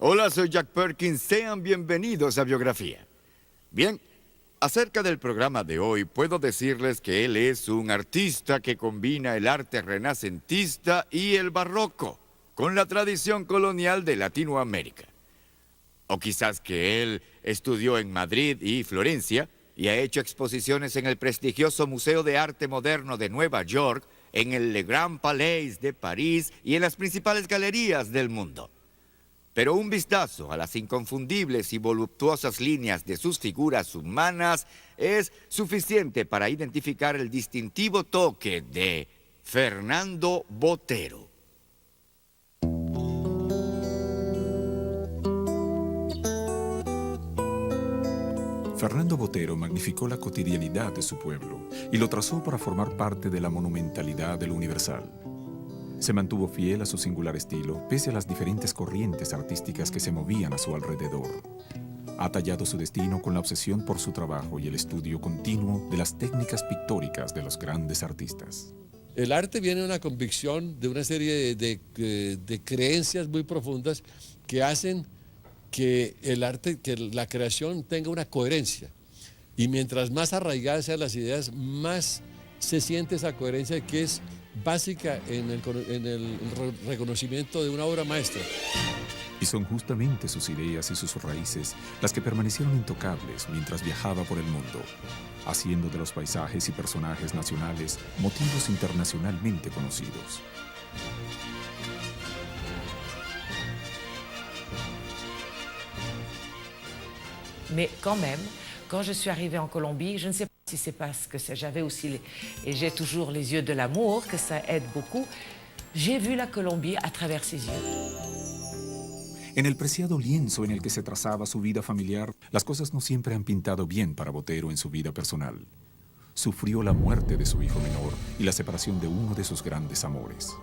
Hola, soy Jack Perkins. Sean bienvenidos a Biografía. Bien, acerca del programa de hoy, puedo decirles que él es un artista que combina el arte renacentista y el barroco con la tradición colonial de Latinoamérica. O quizás que él estudió en Madrid y Florencia y ha hecho exposiciones en el prestigioso Museo de Arte Moderno de Nueva York, en el Le Grand Palais de París y en las principales galerías del mundo. Pero un vistazo a las inconfundibles y voluptuosas líneas de sus figuras humanas es suficiente para identificar el distintivo toque de Fernando Botero. Fernando Botero magnificó la cotidianidad de su pueblo y lo trazó para formar parte de la monumentalidad del Universal. Se mantuvo fiel a su singular estilo, pese a las diferentes corrientes artísticas que se movían a su alrededor. Ha tallado su destino con la obsesión por su trabajo y el estudio continuo de las técnicas pictóricas de los grandes artistas. El arte viene de una convicción, de una serie de creencias muy profundas que hacen que el arte, que la creación tenga una coherencia. Y mientras más arraigadas sean las ideas, más se siente esa coherencia que es básica en el reconocimiento de una obra maestra. Y son justamente sus ideas y sus raíces las que permanecieron intocables mientras viajaba por el mundo, haciendo de los paisajes y personajes nacionales motivos internacionalmente conocidos. Mais quand même, quand je suis arrivée en Colombie, je ne sais pas si c'est parce que j'avais aussi, et j'ai toujours les yeux de l'amour, que ça aide beaucoup, j'ai vu la Colombie à travers ses yeux. En el preciado lienzo en el que se trazaba su vida familiar, las cosas no siempre han pintado bien para Botero en su vida personal. Sufrió la muerte de su hijo menor y la separación de uno de sus grandes amores.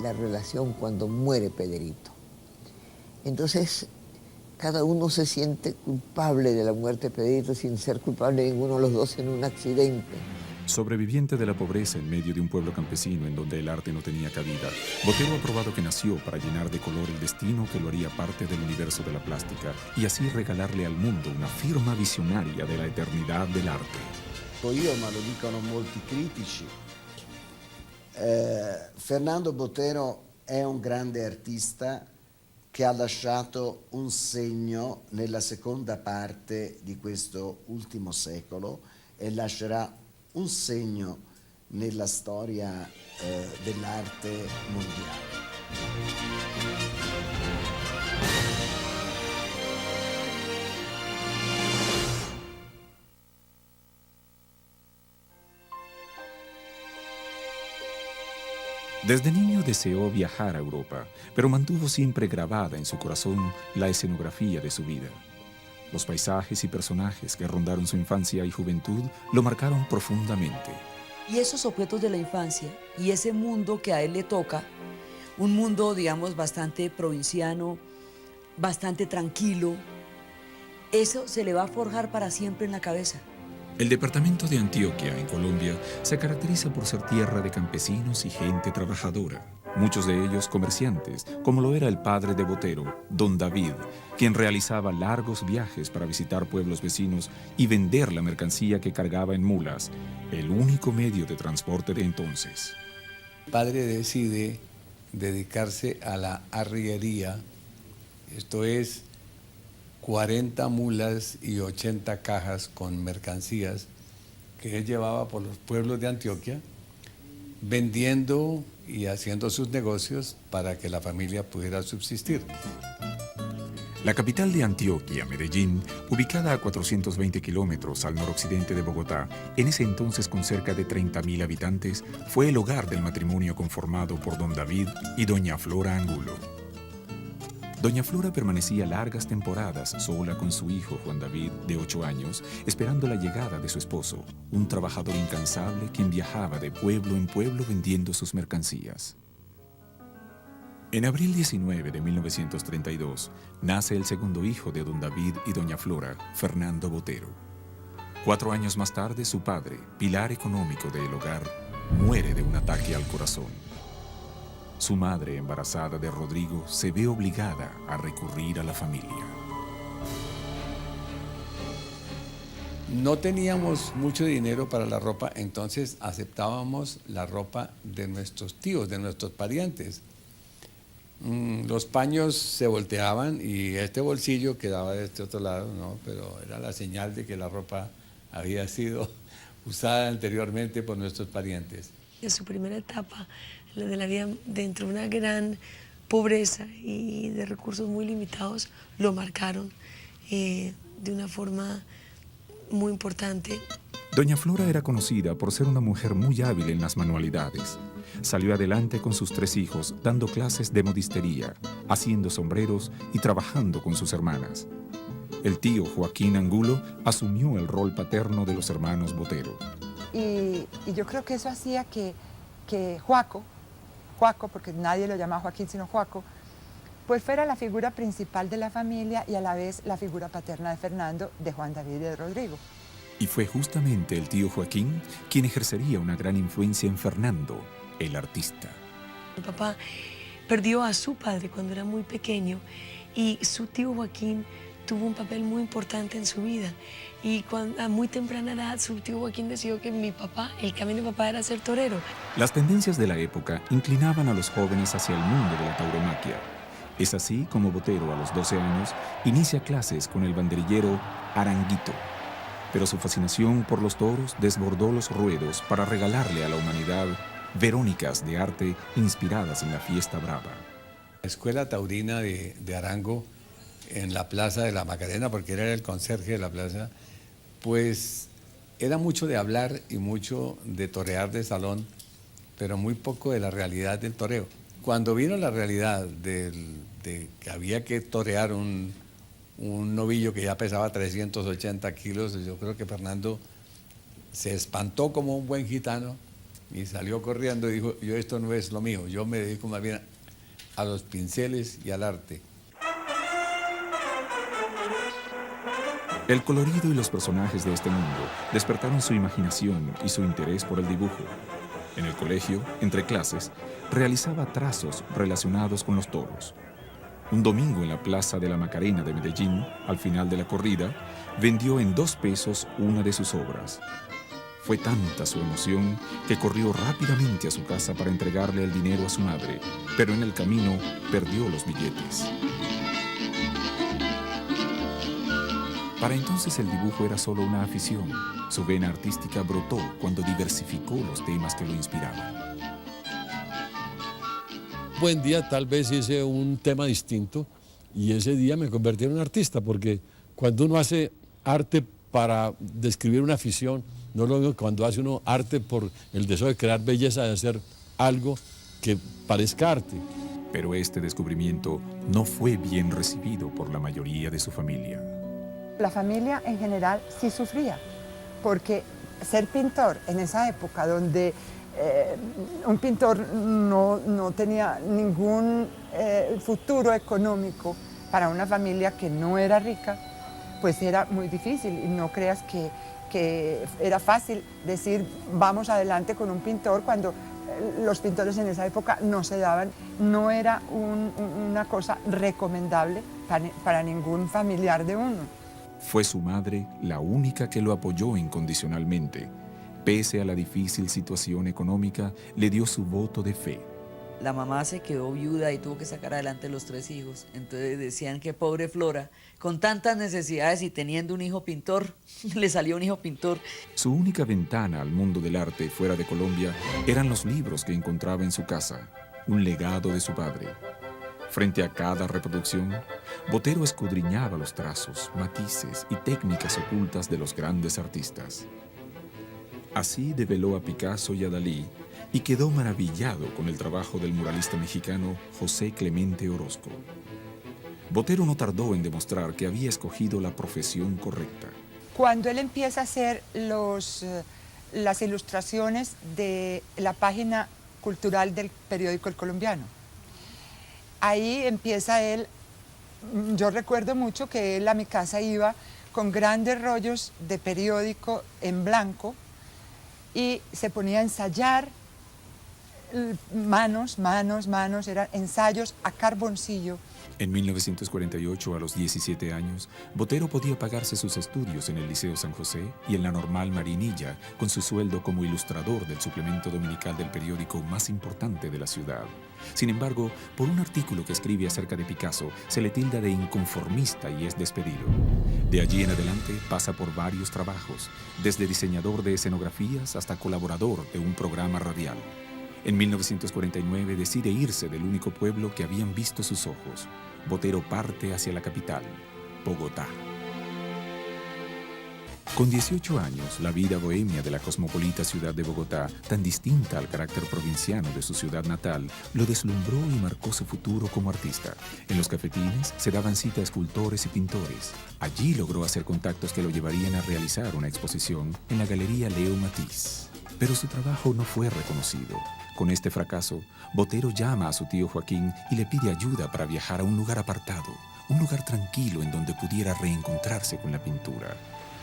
La relación cuando muere Pedrito. Entonces, cada uno se siente culpable de la muerte de Pedrito sin ser culpable de ninguno de los dos en un accidente. Sobreviviente de la pobreza en medio de un pueblo campesino en donde el arte no tenía cabida, Botero ha probado que nació para llenar de color el destino que lo haría parte del universo de la plástica y así regalarle al mundo una firma visionaria de la eternidad del arte. Io, ma lo dicono molti critici, Fernando Botero è un grande artista che ha lasciato un segno nella seconda parte di questo ultimo secolo e lascerà un segno nella storia dell'arte mondiale. Desde niño deseó viajar a Europa, pero mantuvo siempre grabada en su corazón la escenografía de su vida. Los paisajes y personajes que rondaron su infancia y juventud lo marcaron profundamente. Y esos objetos de la infancia y ese mundo que a él le toca, un mundo, digamos, bastante provinciano, bastante tranquilo, eso se le va a forjar para siempre en la cabeza. El departamento de Antioquia, en Colombia, se caracteriza por ser tierra de campesinos y gente trabajadora. Muchos de ellos comerciantes, como lo era el padre de Botero, don David, quien realizaba largos viajes para visitar pueblos vecinos y vender la mercancía que cargaba en mulas, el único medio de transporte de entonces. El padre decide dedicarse a la arriería, esto es 40 mulas y 80 cajas con mercancías que él llevaba por los pueblos de Antioquia, vendiendo y haciendo sus negocios para que la familia pudiera subsistir. La capital de Antioquia, Medellín, ubicada a 420 kilómetros al noroccidente de Bogotá, en ese entonces con cerca de 30.000 habitantes, fue el hogar del matrimonio conformado por don David y doña Flora Angulo. Doña Flora permanecía largas temporadas sola con su hijo Juan David, de 8 años, esperando la llegada de su esposo, un trabajador incansable quien viajaba de pueblo en pueblo vendiendo sus mercancías. En abril 19 de 1932, nace el segundo hijo de don David y doña Flora, Fernando Botero. 4 años más tarde, su padre, pilar económico del hogar, muere de un ataque al corazón. Su madre, embarazada de Rodrigo, se ve obligada a recurrir a la familia. No teníamos mucho dinero para la ropa, entonces aceptábamos la ropa de nuestros tíos, de nuestros parientes. Los paños se volteaban y este bolsillo quedaba de este otro lado, ¿no? Pero era la señal de que la ropa había sido usada anteriormente por nuestros parientes. En su primera etapa de la vida, dentro de una gran pobreza y de recursos muy limitados, lo marcaron de una forma muy importante. Doña Flora era conocida por ser una mujer muy hábil en las manualidades. Salió adelante con sus 3 hijos, dando clases de modistería, haciendo sombreros y trabajando con sus hermanas. El tío Joaquín Angulo asumió el rol paterno de los hermanos Botero. Y yo creo que eso hacía que Joaco, porque nadie lo llamaba Joaquín sino Joaco, pues fuera la figura principal de la familia y a la vez la figura paterna de Fernando, de Juan David y de Rodrigo. Y fue justamente el tío Joaquín quien ejercería una gran influencia en Fernando, el artista. Mi papá perdió a su padre cuando era muy pequeño y su tío Joaquín tuvo un papel muy importante en su vida. Y a muy temprana edad su tío Joaquín decidió que el camino de mi papá era ser torero. Las tendencias de la época inclinaban a los jóvenes hacia el mundo de la tauromaquia. Es así como Botero, a los 12 años, inicia clases con el banderillero Aranguito. Pero su fascinación por los toros desbordó los ruedos para regalarle a la humanidad verónicas de arte inspiradas en la fiesta brava. La escuela taurina de Arango, en la plaza de la Macarena, porque él era el conserje de la plaza, pues era mucho de hablar y mucho de torear de salón, pero muy poco de la realidad del toreo. Cuando vino la realidad de que había que torear un novillo que ya pesaba 380 kilos, yo creo que Fernando se espantó como un buen gitano y salió corriendo y dijo, yo esto no es lo mío, yo me dedico más bien a los pinceles y al arte. El colorido y los personajes de este mundo despertaron su imaginación y su interés por el dibujo. En el colegio, entre clases, realizaba trazos relacionados con los toros. Un domingo en la Plaza de la Macarena de Medellín, al final de la corrida, vendió en 2 pesos una de sus obras. Fue tanta su emoción que corrió rápidamente a su casa para entregarle el dinero a su madre, pero en el camino perdió los billetes. Para entonces el dibujo era solo una afición. Su vena artística brotó cuando diversificó los temas que lo inspiraban. Buen día tal vez hice un tema distinto y ese día me convertí en un artista, porque cuando uno hace arte para describir una afición, no es lo mismo que cuando hace uno arte por el deseo de crear belleza, de hacer algo que parezca arte. Pero este descubrimiento no fue bien recibido por la mayoría de su familia. La familia en general sí sufría, porque ser pintor en esa época donde un pintor no tenía ningún futuro económico para una familia que no era rica, pues era muy difícil. Y no creas que era fácil decir vamos adelante con un pintor cuando los pintores en esa época no se daban, no era una cosa recomendable para ningún familiar de uno. Fue su madre la única que lo apoyó incondicionalmente. Pese a la difícil situación económica, le dio su voto de fe. La mamá se quedó viuda y tuvo que sacar adelante los 3 hijos. Entonces decían que pobre Flora, con tantas necesidades y teniendo un hijo pintor, le salió un hijo pintor. Su única ventana al mundo del arte fuera de Colombia eran los libros que encontraba en su casa, un legado de su padre. Frente a cada reproducción, Botero escudriñaba los trazos, matices y técnicas ocultas de los grandes artistas. Así develó a Picasso y a Dalí y quedó maravillado con el trabajo del muralista mexicano José Clemente Orozco. Botero no tardó en demostrar que había escogido la profesión correcta. Cuando él empieza a hacer las ilustraciones de la página cultural del periódico El Colombiano, ahí empieza él. Yo recuerdo mucho que él a mi casa iba con grandes rollos de periódico en blanco y se ponía a ensayar manos, eran ensayos a carboncillo. En 1948, a los 17 años, Botero podía pagarse sus estudios en el Liceo San José y en la Normal Marinilla, con su sueldo como ilustrador del suplemento dominical del periódico más importante de la ciudad. Sin embargo, por un artículo que escribe acerca de Picasso, se le tilda de inconformista y es despedido. De allí en adelante pasa por varios trabajos, desde diseñador de escenografías hasta colaborador de un programa radial. En 1949 decide irse del único pueblo que habían visto sus ojos. Botero parte hacia la capital, Bogotá. Con 18 años, la vida bohemia de la cosmopolita ciudad de Bogotá, tan distinta al carácter provinciano de su ciudad natal, lo deslumbró y marcó su futuro como artista. En los cafetines se daban cita a escultores y pintores. Allí logró hacer contactos que lo llevarían a realizar una exposición en la Galería Leo Matisse. Pero su trabajo no fue reconocido. Con este fracaso, Botero llama a su tío Joaquín y le pide ayuda para viajar a un lugar apartado, un lugar tranquilo en donde pudiera reencontrarse con la pintura.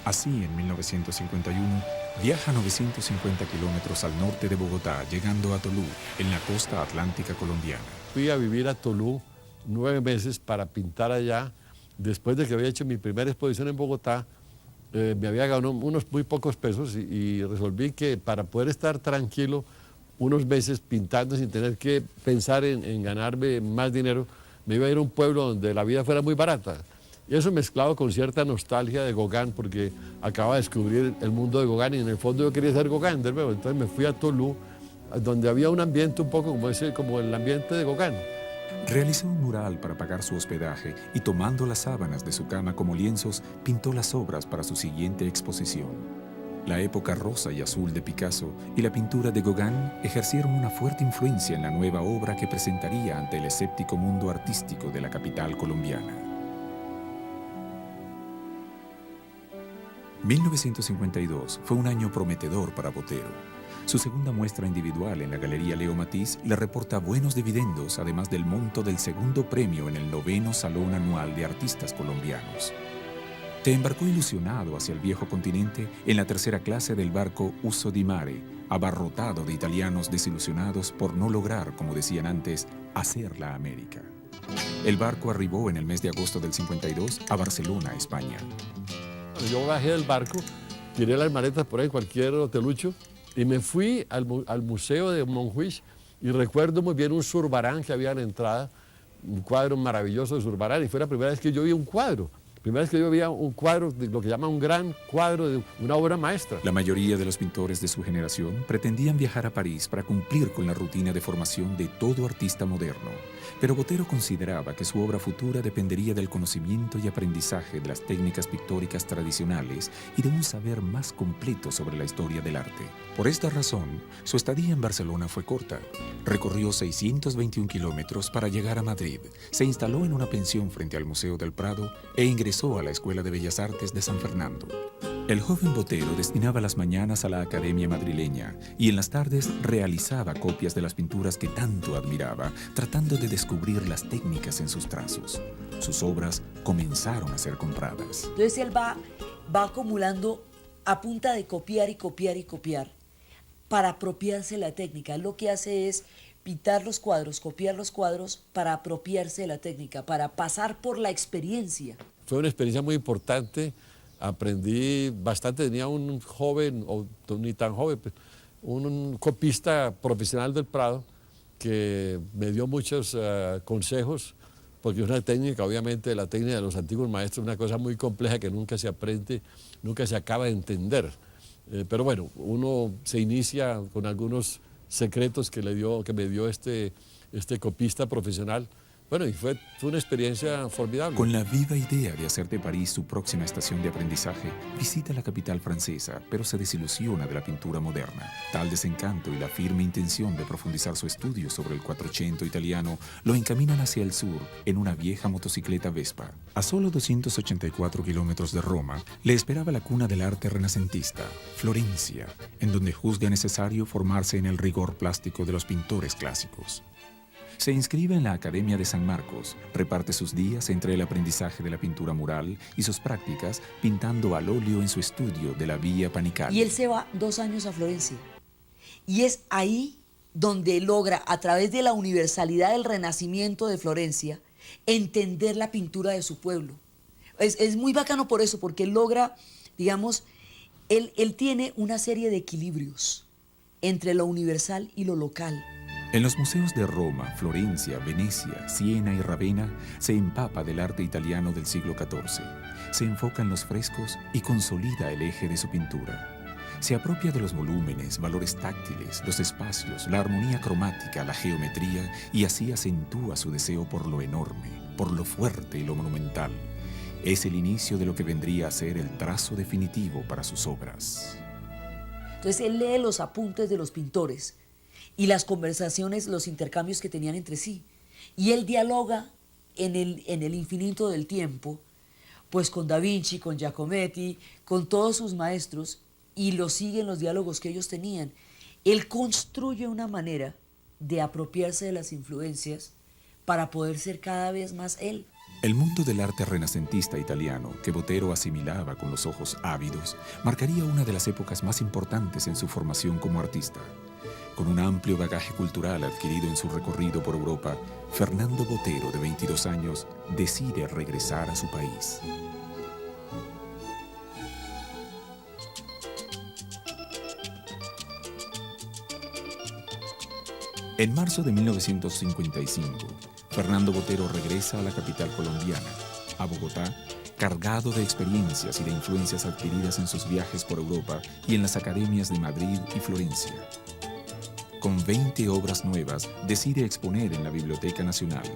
Así, en 1951, viaja 950 kilómetros al norte de Bogotá, llegando a Tolú, en la costa atlántica colombiana. Fui a vivir a Tolú 9 meses para pintar allá. Después de que había hecho mi primera exposición en Bogotá, me había ganado unos muy pocos pesos y resolví que para poder estar tranquilo unos meses pintando sin tener que pensar en ganarme más dinero, me iba a ir a un pueblo donde la vida fuera muy barata. Y eso mezclado con cierta nostalgia de Gauguin, porque acababa de descubrir el mundo de Gauguin y en el fondo yo quería ser Gauguin de nuevo. Entonces me fui a Tolú, donde había un ambiente un poco como el ambiente de Gauguin. Realizó un mural para pagar su hospedaje y tomando las sábanas de su cama como lienzos, pintó las obras para su siguiente exposición. La época rosa y azul de Picasso y la pintura de Gauguin ejercieron una fuerte influencia en la nueva obra que presentaría ante el escéptico mundo artístico de la capital colombiana. 1952 fue un año prometedor para Botero. Su segunda muestra individual en la Galería Leo Matisse le reporta buenos dividendos, además del monto del segundo premio en el 9º Salón Anual de Artistas Colombianos. Se embarcó ilusionado hacia el viejo continente en la tercera clase del barco Uso di Mare, abarrotado de italianos desilusionados por no lograr, como decían antes, hacer la América. El barco arribó en el mes de agosto del 52 a Barcelona, España. Yo bajé del barco, tiré las maletas por ahí en cualquier hotelucho y me fui al museo de Montjuïc y recuerdo muy bien un Zurbarán que había en la entrada, un cuadro maravilloso de Zurbarán, y fue la primera vez que yo vi un cuadro. Primera vez que yo veía un cuadro, de lo que llaman un gran cuadro de una obra maestra. La mayoría de los pintores de su generación pretendían viajar a París para cumplir con la rutina de formación de todo artista moderno. Pero Botero consideraba que su obra futura dependería del conocimiento y aprendizaje de las técnicas pictóricas tradicionales y de un saber más completo sobre la historia del arte. Por esta razón, su estadía en Barcelona fue corta. Recorrió 621 kilómetros para llegar a Madrid, se instaló en una pensión frente al Museo del Prado e ingresó a la Escuela de Bellas Artes de San Fernando. El joven Botero destinaba las mañanas a la Academia madrileña y en las tardes realizaba copias de las pinturas que tanto admiraba, tratando de descubrir las técnicas en sus trazos. Sus obras comenzaron a ser compradas. Entonces él va acumulando a punta de copiar y copiar y copiar para apropiarse de la técnica. Lo que hace es pintar los cuadros, copiar los cuadros para apropiarse de la técnica, para pasar por la experiencia. Fue una experiencia muy importante. Aprendí bastante, tenía un joven, o ni tan joven, un copista profesional del Prado que me dio muchos consejos, porque es una técnica, obviamente la técnica de los antiguos maestros, una cosa muy compleja que nunca se aprende, nunca se acaba de entender. Pero bueno, uno se inicia con algunos secretos que me dio este copista profesional. Bueno, y fue una experiencia formidable. Con la viva idea de hacer de París su próxima estación de aprendizaje, visita la capital francesa, pero se desilusiona de la pintura moderna. Tal desencanto y la firme intención de profundizar su estudio sobre el Quattrocento italiano lo encaminan hacia el sur en una vieja motocicleta Vespa. A solo 284 kilómetros de Roma, le esperaba la cuna del arte renacentista, Florencia, en donde juzga necesario formarse en el rigor plástico de los pintores clásicos. Se inscribe en la Academia de San Marcos, reparte sus días entre el aprendizaje de la pintura mural y sus prácticas pintando al óleo en su estudio de la Vía Panicale. Y él se va 2 años a Florencia. Y es ahí donde logra, a través de la universalidad del Renacimiento de Florencia, entender la pintura de su pueblo. Es muy bacano por eso, porque él logra, digamos, él tiene una serie de equilibrios entre lo universal y lo local. En los museos de Roma, Florencia, Venecia, Siena y Ravenna se empapa del arte italiano del siglo XIV. Se enfoca en los frescos y consolida el eje de su pintura. Se apropia de los volúmenes, valores táctiles, los espacios, la armonía cromática, la geometría, y así acentúa su deseo por lo enorme, por lo fuerte y lo monumental. Es el inicio de lo que vendría a ser el trazo definitivo para sus obras. Entonces él lee los apuntes de los pintores y las conversaciones, los intercambios que tenían entre sí. Y él dialoga en el infinito del tiempo, pues con Da Vinci, con Giacometti, con todos sus maestros, y lo sigue en los diálogos que ellos tenían. Él construye una manera de apropiarse de las influencias para poder ser cada vez más él. El mundo del arte renacentista italiano, que Botero asimilaba con los ojos ávidos, marcaría una de las épocas más importantes en su formación como artista. Con un amplio bagaje cultural adquirido en su recorrido por Europa, Fernando Botero, de 22 años, decide regresar a su país. En marzo de 1955, Fernando Botero regresa a la capital colombiana, a Bogotá, cargado de experiencias y de influencias adquiridas en sus viajes por Europa y en las academias de Madrid y Florencia. Con 20 obras nuevas, decide exponer en la Biblioteca Nacional.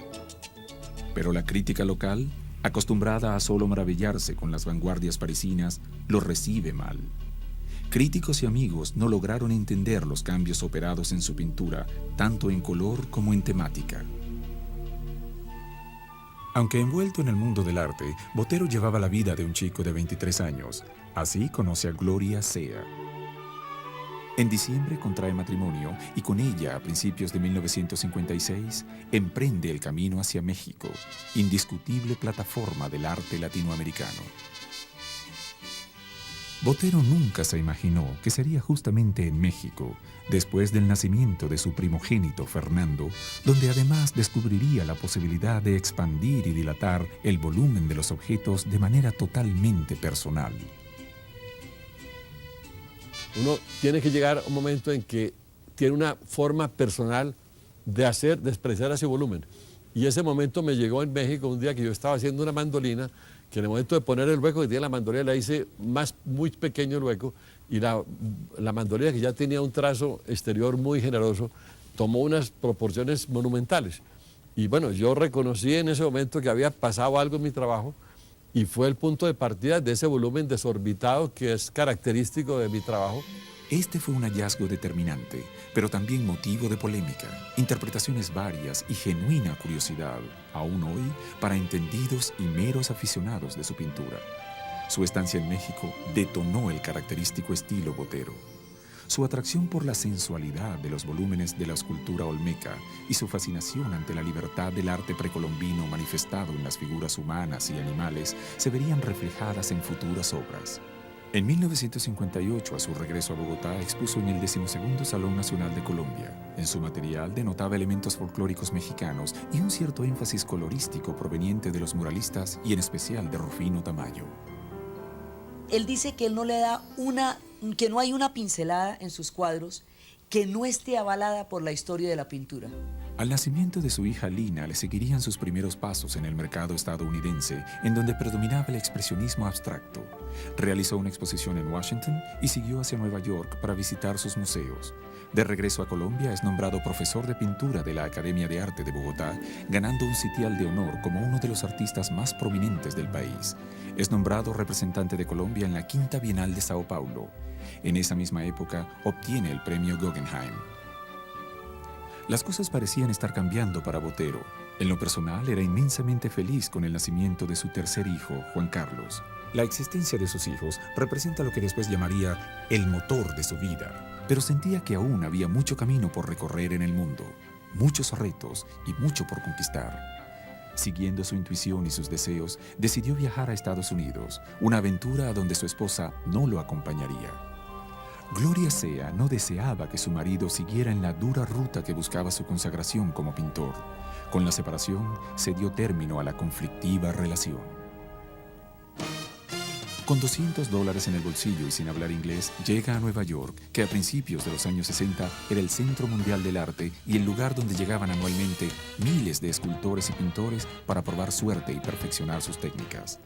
Pero la crítica local, acostumbrada a solo maravillarse con las vanguardias parisinas, lo recibe mal. Críticos y amigos no lograron entender los cambios operados en su pintura, tanto en color como en temática. Aunque envuelto en el mundo del arte, Botero llevaba la vida de un chico de 23 años. Así conoce a Gloria Sea. En diciembre contrae matrimonio y con ella, a principios de 1956, emprende el camino hacia México, indiscutible plataforma del arte latinoamericano. Botero nunca se imaginó que sería justamente en México, después del nacimiento de su primogénito Fernando, donde además descubriría la posibilidad de expandir y dilatar el volumen de los objetos de manera totalmente personal. Uno tiene que llegar a un momento en que tiene una forma personal de expresar ese volumen. Y ese momento me llegó en México un día que yo estaba haciendo una mandolina, que en el momento de poner el hueco que tiene la mandolina la hice muy pequeño el hueco, y la mandolina, que ya tenía un trazo exterior muy generoso, tomó unas proporciones monumentales. Y bueno, yo reconocí en ese momento que había pasado algo en mi trabajo, y fue el punto de partida de ese volumen desorbitado que es característico de mi trabajo. Este fue un hallazgo determinante, pero también motivo de polémica, interpretaciones varias y genuina curiosidad, aún hoy, para entendidos y meros aficionados de su pintura. Su estancia en México detonó el característico estilo Botero. Su atracción por la sensualidad de los volúmenes de la escultura olmeca y su fascinación ante la libertad del arte precolombino manifestado en las figuras humanas y animales se verían reflejadas en futuras obras. En 1958, a su regreso a Bogotá, expuso en el 12º Salón Nacional de Colombia. En su material denotaba elementos folclóricos mexicanos y un cierto énfasis colorístico proveniente de los muralistas y en especial de Rufino Tamayo. Él dice que él no le da que no hay una pincelada en sus cuadros que no esté avalada por la historia de la pintura. Al nacimiento de su hija Lina le seguirían sus primeros pasos en el mercado estadounidense, en donde predominaba el expresionismo abstracto. Realizó una exposición en Washington y siguió hacia Nueva York para visitar sus museos. De regreso a Colombia es nombrado profesor de pintura de la Academia de Arte de Bogotá, ganando un sitial de honor como uno de los artistas más prominentes del país. Es nombrado representante de Colombia en la Quinta Bienal de Sao Paulo. En esa misma época obtiene el premio Guggenheim. Las cosas parecían estar cambiando para Botero. En lo personal, era inmensamente feliz con el nacimiento de su tercer hijo, Juan Carlos. La existencia de sus hijos representa lo que después llamaría el motor de su vida, pero sentía que aún había mucho camino por recorrer en el mundo, muchos retos y mucho por conquistar. Siguiendo su intuición y sus deseos, decidió viajar a Estados Unidos, una aventura a donde su esposa no lo acompañaría. Gloria Sea no deseaba que su marido siguiera en la dura ruta que buscaba su consagración como pintor. Con la separación se dio término a la conflictiva relación. Con $200 en el bolsillo y sin hablar inglés, llega a Nueva York, que a principios de los años 60 era el centro mundial del arte y el lugar donde llegaban anualmente miles de escultores y pintores para probar suerte y perfeccionar sus técnicas.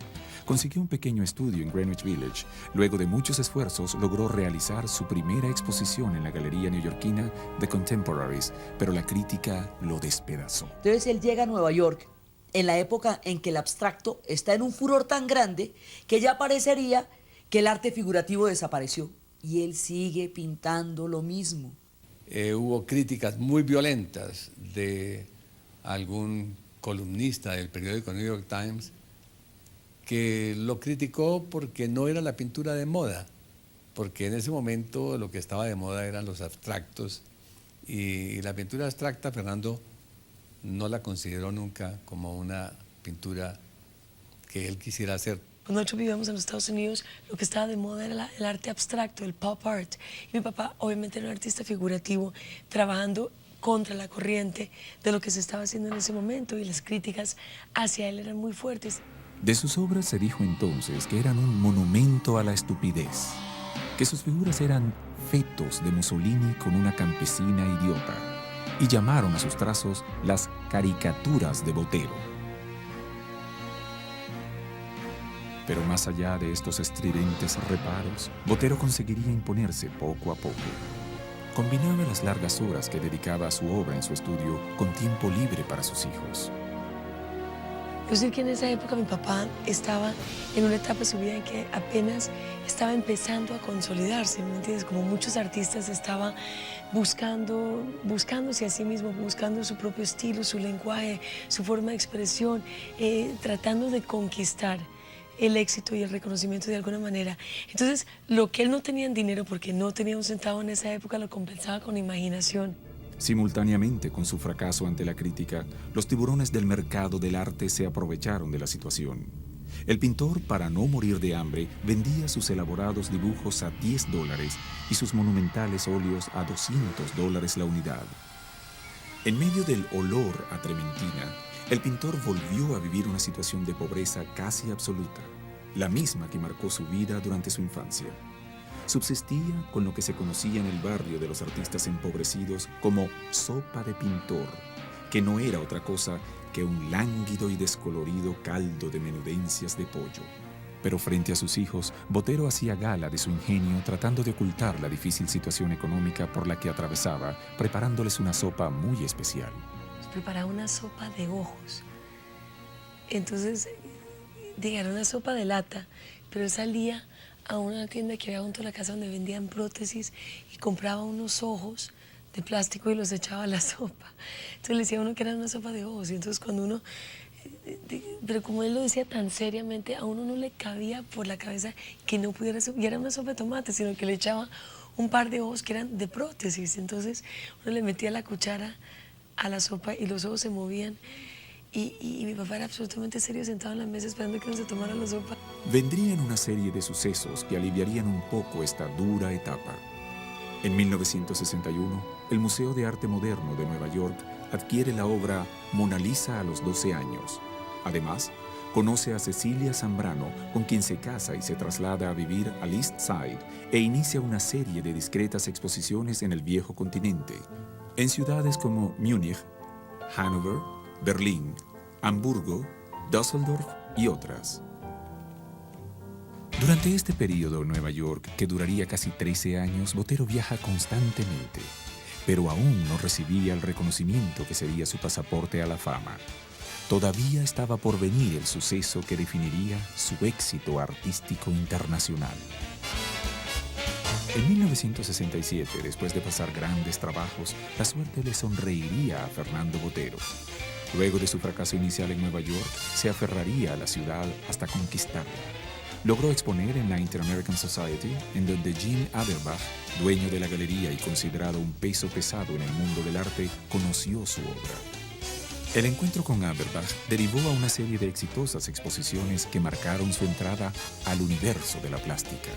Consiguió un pequeño estudio en Greenwich Village. Luego de muchos esfuerzos, logró realizar su primera exposición en la galería neoyorquina The Contemporaries, pero la crítica lo despedazó. Entonces él llega a Nueva York en la época en que el abstracto está en un furor tan grande que ya parecería que el arte figurativo desapareció. Y él sigue pintando lo mismo. Hubo críticas muy violentas de algún columnista del periódico New York Times que lo criticó porque no era la pintura de moda, porque en ese momento lo que estaba de moda eran los abstractos y la pintura abstracta Fernando no la consideró nunca como una pintura que él quisiera hacer. Cuando nosotros vivíamos en los Estados Unidos, lo que estaba de moda era el arte abstracto, el pop art. Y mi papá obviamente era un artista figurativo, trabajando contra la corriente de lo que se estaba haciendo en ese momento, y las críticas hacia él eran muy fuertes. De sus obras se dijo entonces que eran un monumento a la estupidez, que sus figuras eran fetos de Mussolini con una campesina idiota, y llamaron a sus trazos las caricaturas de Botero. Pero más allá de estos estridentes reparos, Botero conseguiría imponerse poco a poco. Combinaba las largas horas que dedicaba a su obra en su estudio con tiempo libre para sus hijos. Quiero decir que en esa época mi papá estaba en una etapa de su vida en que apenas estaba empezando a consolidarse, ¿me entiendes? Como muchos artistas estaba buscándose a sí mismo, buscando su propio estilo, su lenguaje, su forma de expresión, tratando de conquistar el éxito y el reconocimiento de alguna manera. Entonces, lo que él no tenía en dinero, porque no tenía un centavo en esa época, lo compensaba con imaginación. Simultáneamente con su fracaso ante la crítica, los tiburones del mercado del arte se aprovecharon de la situación. El pintor, para no morir de hambre, vendía sus elaborados dibujos a $10 y sus monumentales óleos a $200 la unidad. En medio del olor a trementina, el pintor volvió a vivir una situación de pobreza casi absoluta, la misma que marcó su vida durante su infancia. Subsistía con lo que se conocía en el barrio de los artistas empobrecidos como sopa de pintor, que no era otra cosa que un lánguido y descolorido caldo de menudencias de pollo. Pero frente a sus hijos, Botero hacía gala de su ingenio tratando de ocultar la difícil situación económica por la que atravesaba, preparándoles una sopa muy especial. Preparaba una sopa de ojos. Entonces, era una sopa de lata, pero salía a una tienda que había junto a la casa donde vendían prótesis y compraba unos ojos de plástico y los echaba a la sopa. Entonces le decía a uno que era una sopa de ojos, y entonces cuando uno, pero como él lo decía tan seriamente, a uno no le cabía por la cabeza que no pudiera, y era una sopa de tomate, sino que le echaba un par de ojos que eran de prótesis. Entonces uno le metía la cuchara a la sopa y los ojos se movían. Y mi papá era absolutamente serio, sentado en la mesa esperando que uno se tomara la sopa. Vendrían una serie de sucesos que aliviarían un poco esta dura etapa. En 1961, el Museo de Arte Moderno de Nueva York adquiere la obra Mona Lisa a los 12 años. Además, conoce a Cecilia Zambrano, con quien se casa y se traslada a vivir al East Side e inicia una serie de discretas exposiciones en el viejo continente, en ciudades como Múnich, Hannover, Berlín, Hamburgo, Düsseldorf y otras. Durante este periodo en Nueva York, que duraría casi 13 años, Botero viaja constantemente, pero aún no recibía el reconocimiento que sería su pasaporte a la fama. Todavía estaba por venir el suceso que definiría su éxito artístico internacional. En 1967, después de pasar grandes trabajos, la suerte le sonreiría a Fernando Botero. Luego de su fracaso inicial en Nueva York, se aferraría a la ciudad hasta conquistarla. Logró exponer en la Inter-American Society, en donde Jim Aberbach, dueño de la galería y considerado un peso pesado en el mundo del arte, conoció su obra. El encuentro con Aberbach derivó a una serie de exitosas exposiciones que marcaron su entrada al universo de la plástica.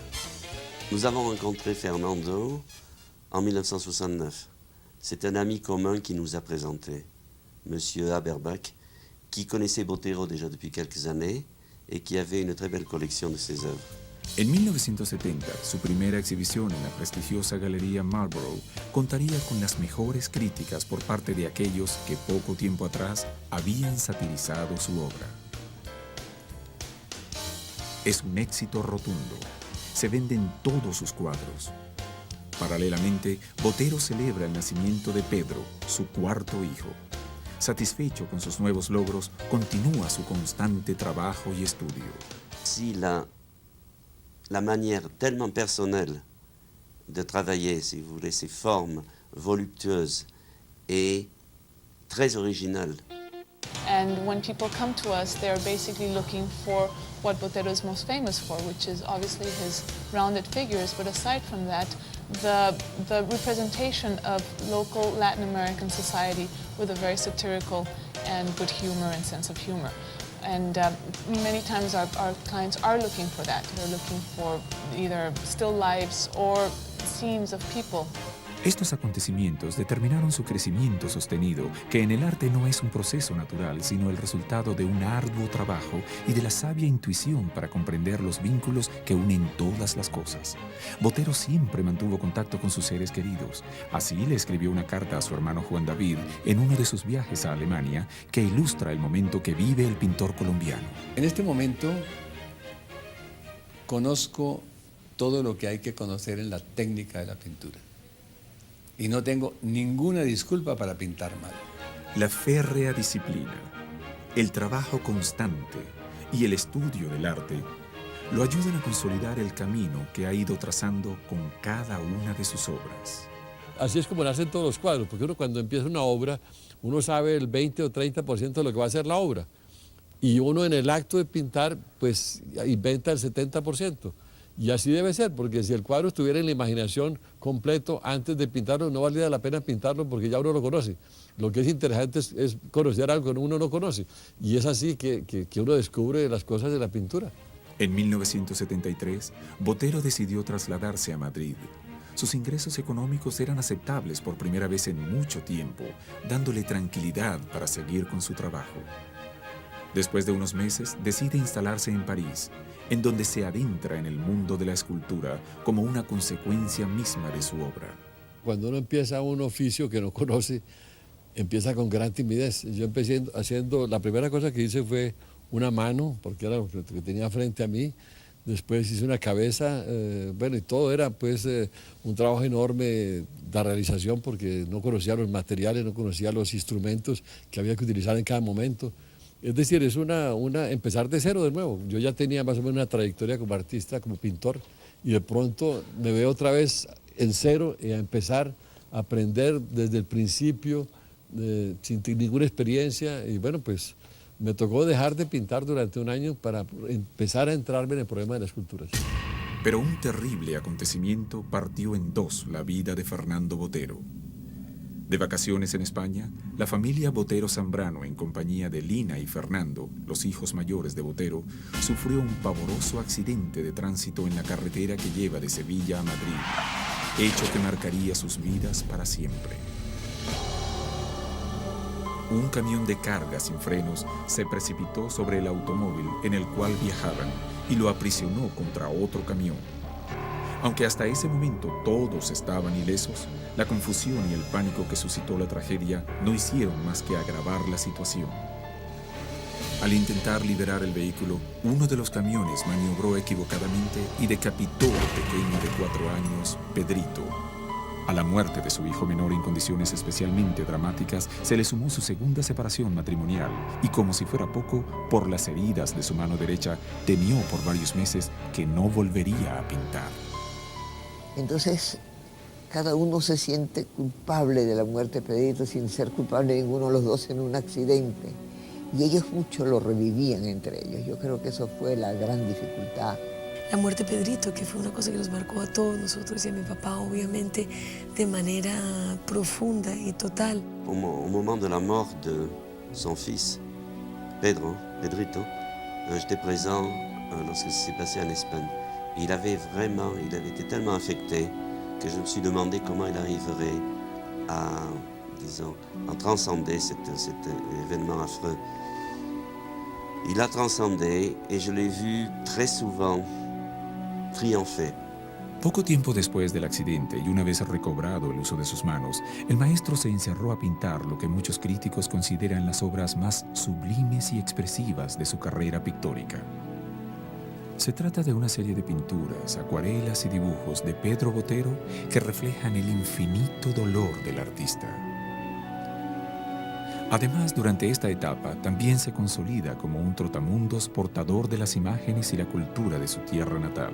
Nous avons rencontré Fernando en 1969. C'est un ami commun qui nous a présenté, Monsieur Haberbach, qui connaissait Botero déjà depuis quelques années et qui avait une très belle collection de ses œuvres. En 1970, su primera exhibición en la prestigiosa Galería Marlborough contaría con las mejores críticas por parte de aquellos que poco tiempo atrás habían satirizado su obra. Es un éxito rotundo. Se venden todos sus cuadros. Paralelamente, Botero celebra el nacimiento de Pedro, su cuarto hijo. Satisfecho con sus nuevos logros, continúa su constante trabajo y estudio. Si la manière tellement personnelle de travailler, si vous voulez, ces formes voluptueuses et très originales. And when people come to us, they're basically looking for what Botero is most famous for, which is obviously his rounded figures, but aside from that, the representation of local Latin American society with a very satirical and good humor and sense of humor. And many times our clients are looking for that. They're looking for either still lives or scenes of people. Estos acontecimientos determinaron su crecimiento sostenido, que en el arte no es un proceso natural, sino el resultado de un arduo trabajo y de la sabia intuición para comprender los vínculos que unen todas las cosas. Botero siempre mantuvo contacto con sus seres queridos. Así le escribió una carta a su hermano Juan David en uno de sus viajes a Alemania que ilustra el momento que vive el pintor colombiano. En este momento conozco todo lo que hay que conocer en la técnica de la pintura. Y no tengo ninguna disculpa para pintar mal. La férrea disciplina, el trabajo constante y el estudio del arte lo ayudan a consolidar el camino que ha ido trazando con cada una de sus obras. Así es como nacen todos los cuadros, porque uno cuando empieza una obra, uno sabe el 20 o 30% de lo que va a ser la obra. Y uno en el acto de pintar, pues inventa el 70%. Y así debe ser, porque si el cuadro estuviera en la imaginación completo antes de pintarlo, no valía la pena pintarlo porque ya uno lo conoce. Lo que es interesante es conocer algo que uno no conoce. Y es así que uno descubre las cosas de la pintura. En 1973, Botero decidió trasladarse a Madrid. Sus ingresos económicos eran aceptables por primera vez en mucho tiempo, dándole tranquilidad para seguir con su trabajo. Después de unos meses, decide instalarse en París, en donde se adentra en el mundo de la escultura como una consecuencia misma de su obra. Cuando uno empieza un oficio que no conoce, empieza con gran timidez. Yo empecé haciendo, la primera cosa que hice fue una mano, porque era lo que tenía frente a mí. Después hice una cabeza, bueno, y todo era pues un trabajo enorme de realización porque no conocía los materiales, no conocía los instrumentos que había que utilizar en cada momento. Es decir, es empezar de cero de nuevo. Yo ya tenía más o menos una trayectoria como artista, como pintor, y de pronto me veo otra vez en cero y a empezar a aprender desde el principio, sin ninguna experiencia. Y bueno, pues me tocó dejar de pintar durante un año para empezar a entrarme en el problema de las esculturas. Pero un terrible acontecimiento partió en dos la vida de Fernando Botero. De vacaciones en España, la familia Botero Zambrano, en compañía de Lina y Fernando, los hijos mayores de Botero, sufrió un pavoroso accidente de tránsito en la carretera que lleva de Sevilla a Madrid, hecho que marcaría sus vidas para siempre. Un camión de carga sin frenos se precipitó sobre el automóvil en el cual viajaban y lo aprisionó contra otro camión. Aunque hasta ese momento todos estaban ilesos, la confusión y el pánico que suscitó la tragedia no hicieron más que agravar la situación. Al intentar liberar el vehículo, uno de los camiones maniobró equivocadamente y decapitó al pequeño de 4 años, Pedrito. A la muerte de su hijo menor en condiciones especialmente dramáticas, se le sumó su segunda separación matrimonial y, como si fuera poco, por las heridas de su mano derecha, temió por varios meses que no volvería a pintar. Entonces, cada uno se siente culpable de la muerte de Pedrito sin ser culpable de ninguno de los dos en un accidente. Y ellos mucho lo revivían entre ellos. Yo creo que eso fue la gran dificultad. La muerte de Pedrito, que fue una cosa que nos marcó a todos nosotros y a mi papá, obviamente, de manera profunda y total. Au moment de la mort de son fils, Pedrito, j'étais présent lorsque ça s'est passé en Espagne. Il avait été tellement affecté que je me suis demandé comment il arriverait à, disons, à transcender cet événement affreux. Il a transcendé et je l'ai vu très souvent triompher. Poco tiempo después del accidente y una vez recobrado el uso de sus manos, el maestro se encerró a pintar lo que muchos críticos consideran las obras más sublimes y expresivas de su carrera pictórica. Se trata de una serie de pinturas, acuarelas y dibujos de Pedro Botero que reflejan el infinito dolor del artista. Además, durante esta etapa también se consolida como un trotamundos portador de las imágenes y la cultura de su tierra natal.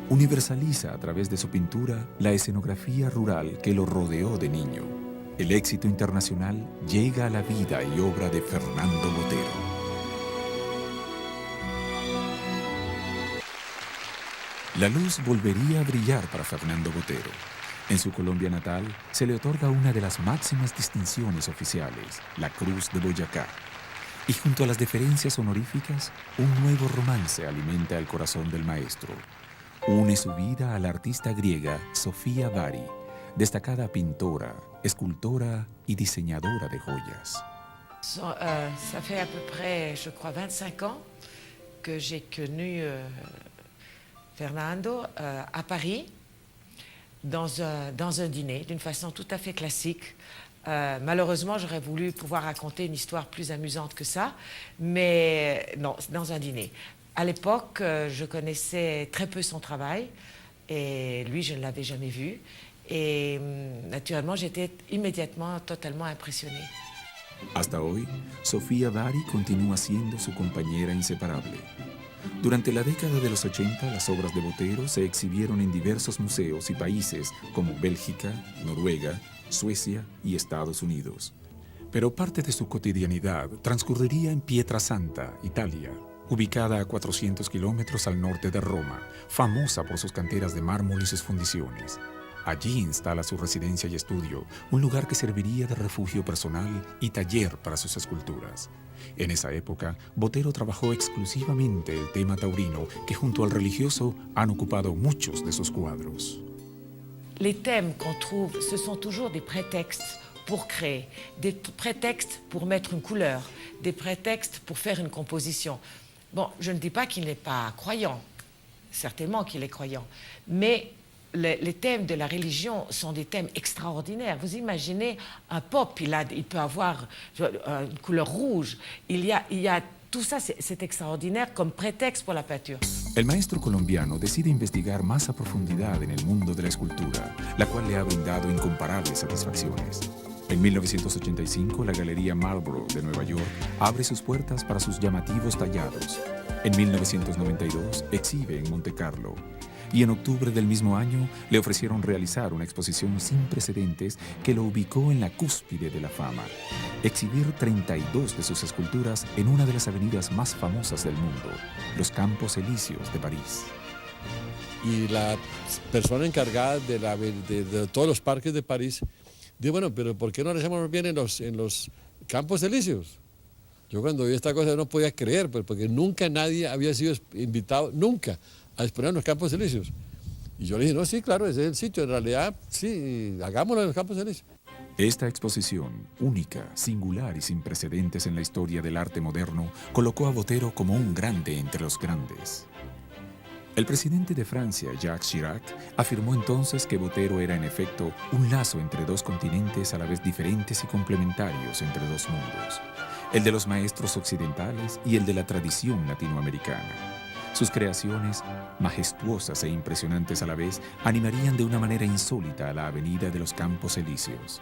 Universaliza a través de su pintura la escenografía rural que lo rodeó de niño. El éxito internacional llega a la vida y obra de Fernando Botero. La luz volvería a brillar para Fernando Botero. En su Colombia natal se le otorga una de las máximas distinciones oficiales, la Cruz de Boyacá. Y junto a las deferencias honoríficas, un nuevo romance alimenta el corazón del maestro. Une su vida a la artista griega Sofía Vari, destacada pintora, escultora y diseñadora de joyas. Ça fait à peu près, je crois, 25 ans que j'ai connu Fernando à Paris, dans un dîner, d'une façon tout à fait classique. Malheureusement, j'aurais voulu pouvoir raconter une histoire plus amusante que ça, mais non, dans un dîner. À l'époque, je connaissais très peu son travail, et lui, je ne l'avais jamais vu. Et naturellement, j'étais immédiatement totalement impressionnée. Hasta hoy, Sofía Vari continúa siendo su compañera inseparable. Durante la década de los 80, las obras de Botero se exhibieron en diversos museos y países como Bélgica, Noruega, Suecia y Estados Unidos. Pero parte de su cotidianidad transcurriría en Pietrasanta, Italia, ubicada a 400 kilómetros al norte de Roma, famosa por sus canteras de mármol y sus fundiciones. Allí instala su residencia y estudio, un lugar que serviría de refugio personal y taller para sus esculturas. En esa época, Botero trabajó exclusivamente el tema taurino, que junto al religioso han ocupado muchos de sus cuadros. Les thèmes qu'on trouve, ce sont toujours des prétextes pour créer, des prétextes pour mettre une couleur, des prétextes pour faire une composition. Bon, je ne dis pas qu'il n'est pas croyant, certainement qu'il est croyant, mais les thèmes de la religion sont des thèmes extraordinaires. Vous imaginez un pop, il peut avoir une couleur rouge, il y a tout ça, c'est extraordinaire comme prétexte pour la peinture. El maestro colombiano decide investigar más a profundidad en el mundo de la escultura, la cual le ha brindado incomparables satisfacciones. En 1985, la Galería Marlborough de Nueva York abre sus puertas para sus llamativos tallados. En 1992, exhibe en Monte Carlo. Y en octubre del mismo año, le ofrecieron realizar una exposición sin precedentes que lo ubicó en la cúspide de la fama. Exhibir 32 de sus esculturas en una de las avenidas más famosas del mundo, los Campos Elíseos de París. Y la persona encargada de todos los parques de París dijo, bueno, pero ¿por qué no lo hacemos bien en los Campos Elíseos? Yo cuando vi esta cosa no podía creer, pues, porque nunca nadie había sido invitado, nunca, a exponer en los Campos Elíseos. Y yo le dije, no, sí, claro, ese es el sitio, en realidad, sí, hagámoslo en los Campos Elíseos. Esta exposición, única, singular y sin precedentes en la historia del arte moderno, colocó a Botero como un grande entre los grandes. El presidente de Francia, Jacques Chirac, afirmó entonces que Botero era en efecto un lazo entre dos continentes a la vez diferentes y complementarios entre dos mundos, el de los maestros occidentales y el de la tradición latinoamericana. Sus creaciones, majestuosas e impresionantes a la vez, animarían de una manera insólita a la avenida de los Campos Elíseos.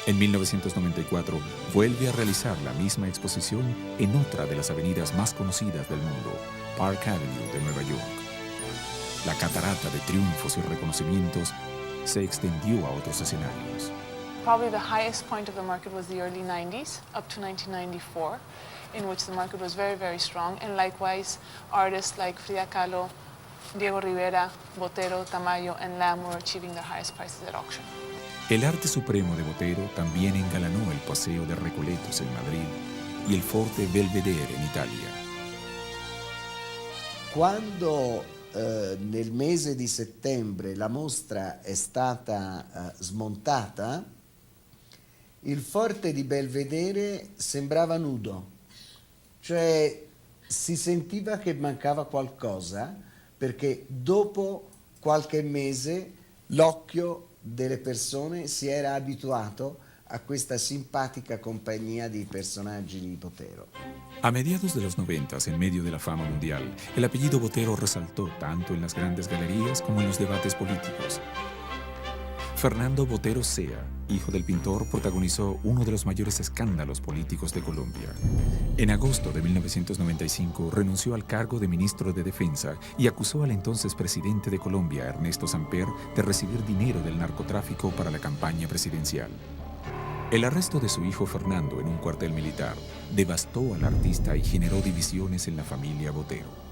En 1994, vuelve a realizar la misma exposición en otra de las avenidas más conocidas del mundo, Park Avenue de Nueva York. La catarata de triunfos y reconocimientos se extendió a otros escenarios. Probably the highest point of the market was the early 90s, up to 1994, in which the market was very, very strong. And likewise, artists like Frida Kahlo, Diego Rivera, Botero, Tamayo, and Lam were achieving their highest prices at auction. El arte supremo de Botero también engalanó el Paseo de Recoletos en Madrid y el Forte Belvedere en Italia. Quando nel mese di settembre la mostra è stata smontata, il forte di Belvedere sembrava nudo, cioè si sentiva che mancava qualcosa, perché dopo qualche mese l'occhio delle persone si era abituato a questa simpatica compagnia di personaggi di Botero. A mediados de los 90, en medio de la fama mundial, el apellido Botero resaltó tanto en las grandes galerías como en los debates políticos. Fernando Botero Sea, hijo del pintor, protagonizó uno de los mayores escándalos políticos de Colombia. En agosto de 1995 renunció al cargo de ministro de Defensa y acusó al entonces presidente de Colombia, Ernesto Samper, de recibir dinero del narcotráfico para la campaña presidencial. El arresto de su hijo Fernando en un cuartel militar devastó al artista y generó divisiones en la familia Botero.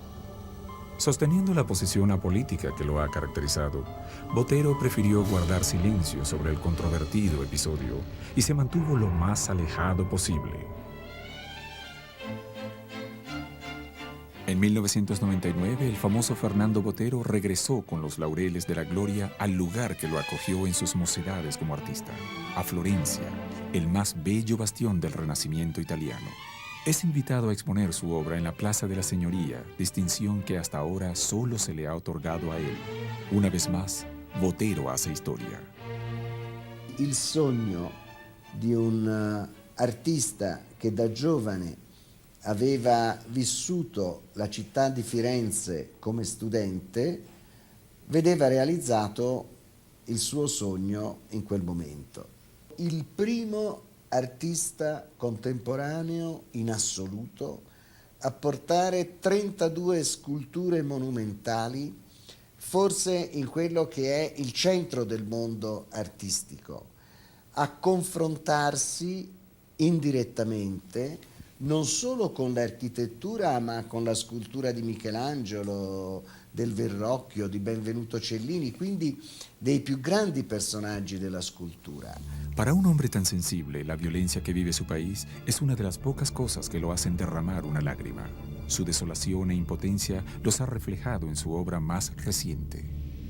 Sosteniendo la posición apolítica que lo ha caracterizado, Botero prefirió guardar silencio sobre el controvertido episodio y se mantuvo lo más alejado posible. En 1999, el famoso Fernando Botero regresó con los laureles de la gloria al lugar que lo acogió en sus mocedades como artista, a Florencia, el más bello bastión del Renacimiento italiano. Es invitado a exponer su obra en la Plaza de la Señoría, distinción que hasta ahora solo se le ha otorgado a él. Una vez más, Botero hace historia. Il sogno di un artista che da giovane aveva vissuto la città di Firenze come studente, vedeva realizzato il suo sogno in quel momento. Il primo artista contemporaneo in assoluto a portare 32 sculture monumentali, forse in quello che è il centro del mondo artistico, a confrontarsi indirettamente non solo con l'architettura, ma con la scultura di Michelangelo, del Verrocchio, di Benvenuto Cellini, quindi dei più grandi personaggi della scultura. Para un hombre tan sensible, la violencia que vive su país es una de las pocas cosas que lo hacen derramar una lágrima. Su desolación e impotencia los ha reflejado en su obra más reciente.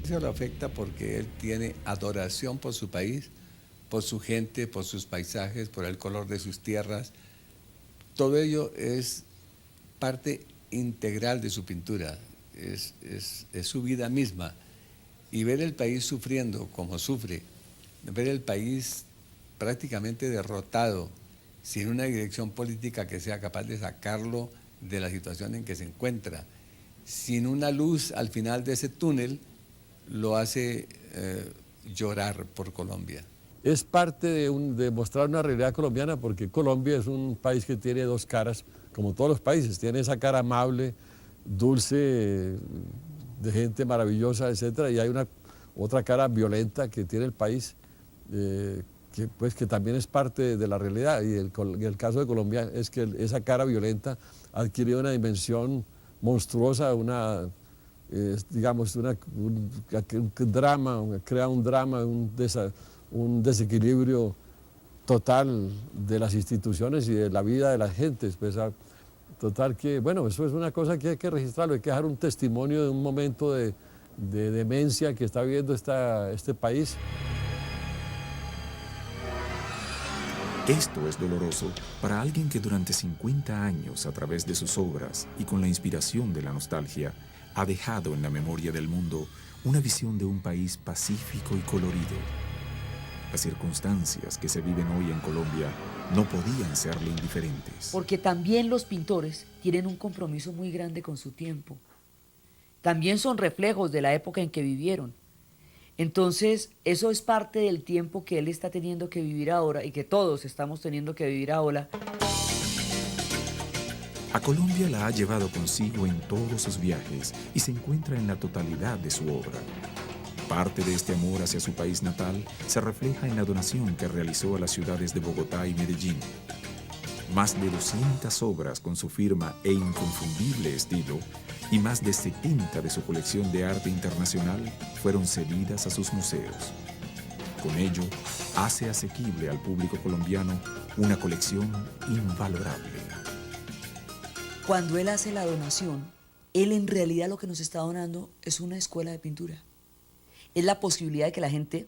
Eso lo afecta porque él tiene adoración por su país, por su gente, por sus paisajes, por el color de sus tierras. Todo ello es parte integral de su pintura, es su vida misma. Y ver el país sufriendo como sufre, ver el país prácticamente derrotado, sin una dirección política que sea capaz de sacarlo de la situación en que se encuentra, sin una luz al final de ese túnel, lo hace llorar por Colombia. Es parte de mostrar una realidad colombiana, porque Colombia es un país que tiene dos caras, como todos los países. Tiene esa cara amable, dulce, de gente maravillosa, etc. Y hay otra cara violenta que tiene el país, que también es parte de la realidad. Y el caso de Colombia es que esa cara violenta ha adquirido una dimensión monstruosa, digamos, un drama, crea un drama, un desequilibrio total de las instituciones y de la vida de las gentes. Pues, total que, bueno, eso es una cosa que hay que registrarlo, hay que dejar un testimonio de un momento de demencia que está viviendo este país. Esto es doloroso para alguien que durante 50 años, a través de sus obras y con la inspiración de la nostalgia, ha dejado en la memoria del mundo una visión de un país pacífico y colorido. Las circunstancias que se viven hoy en Colombia no podían serle indiferentes. Porque también los pintores tienen un compromiso muy grande con su tiempo. También son reflejos de la época en que vivieron. Entonces, eso es parte del tiempo que él está teniendo que vivir ahora y que todos estamos teniendo que vivir ahora. A Colombia la ha llevado consigo en todos sus viajes y se encuentra en la totalidad de su obra. Parte de este amor hacia su país natal se refleja en la donación que realizó a las ciudades de Bogotá y Medellín. Más de 200 obras con su firma e inconfundible estilo y más de 70 de su colección de arte internacional fueron cedidas a sus museos. Con ello, hace asequible al público colombiano una colección invalorable. Cuando él hace la donación, él en realidad lo que nos está donando es una escuela de pintura. Es la posibilidad de que la gente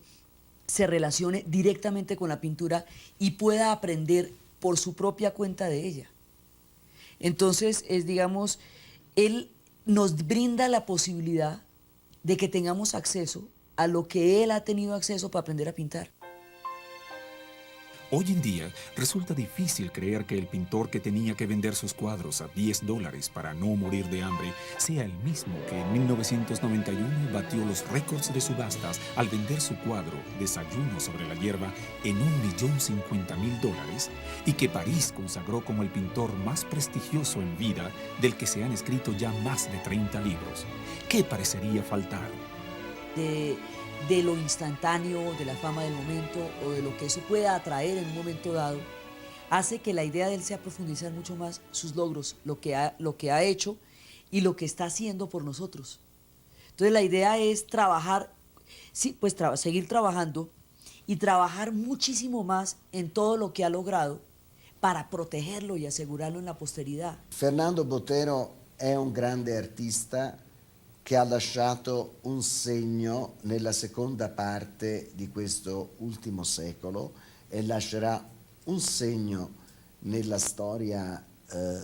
se relacione directamente con la pintura y pueda aprender por su propia cuenta de ella. Entonces, digamos, él nos brinda la posibilidad de que tengamos acceso a lo que él ha tenido acceso para aprender a pintar. Hoy en día resulta difícil creer que el pintor que tenía que vender sus cuadros a $10 para no morir de hambre sea el mismo que en 1991 batió los récords de subastas al vender su cuadro Desayuno sobre la hierba en $1.050.000 y que París consagró como el pintor más prestigioso en vida del que se han escrito ya más de 30 libros. ¿Qué parecería faltar? De lo instantáneo, de la fama del momento o de lo que eso pueda atraer en un momento dado, hace que la idea de él sea profundizar mucho más sus logros, lo que ha hecho y lo que está haciendo por nosotros. Entonces la idea es trabajar, sí, pues seguir trabajando y trabajar muchísimo más en todo lo que ha logrado para protegerlo y asegurarlo en la posteridad. Fernando Botero è un grande artista che ha lasciato un segno nella seconda parte di questo ultimo secolo e lascerà un segno nella storia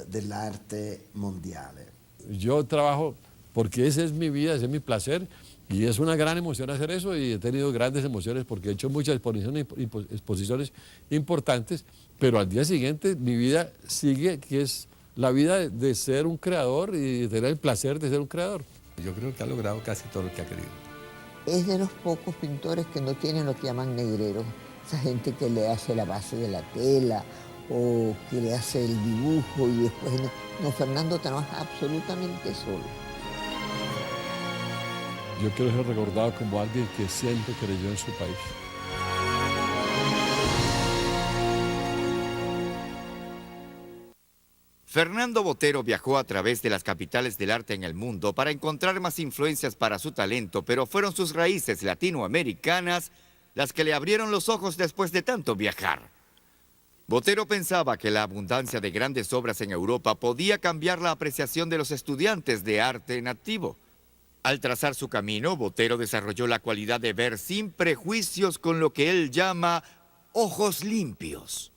dell'arte mondiale. Yo trabajo porque esa es mi vida, ese es mi placer y es una gran emoción hacer eso y he tenido grandes emociones porque he hecho muchas exposiciones importantes, pero al día siguiente mi vida sigue, que es la vida de ser un creador y de tener el placer de ser un creador. Yo creo que ha logrado casi todo lo que ha querido. Es de los pocos pintores que no tienen lo que llaman negreros, esa gente que le hace la base de la tela o que le hace el dibujo y después no, Fernando trabaja absolutamente solo. Yo quiero ser recordado como alguien que siempre creyó en su país. Fernando Botero viajó a través de las capitales del arte en el mundo para encontrar más influencias para su talento, pero fueron sus raíces latinoamericanas las que le abrieron los ojos después de tanto viajar. Botero pensaba que la abundancia de grandes obras en Europa podía cambiar la apreciación de los estudiantes de arte nativo. Al trazar su camino, Botero desarrolló la cualidad de ver sin prejuicios con lo que él llama ojos limpios.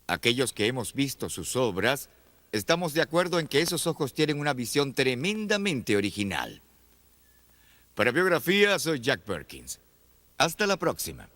Aquellos que hemos visto sus obras, estamos de acuerdo en que esos ojos tienen una visión tremendamente original. Para Biografía, soy Jack Perkins. Hasta la próxima.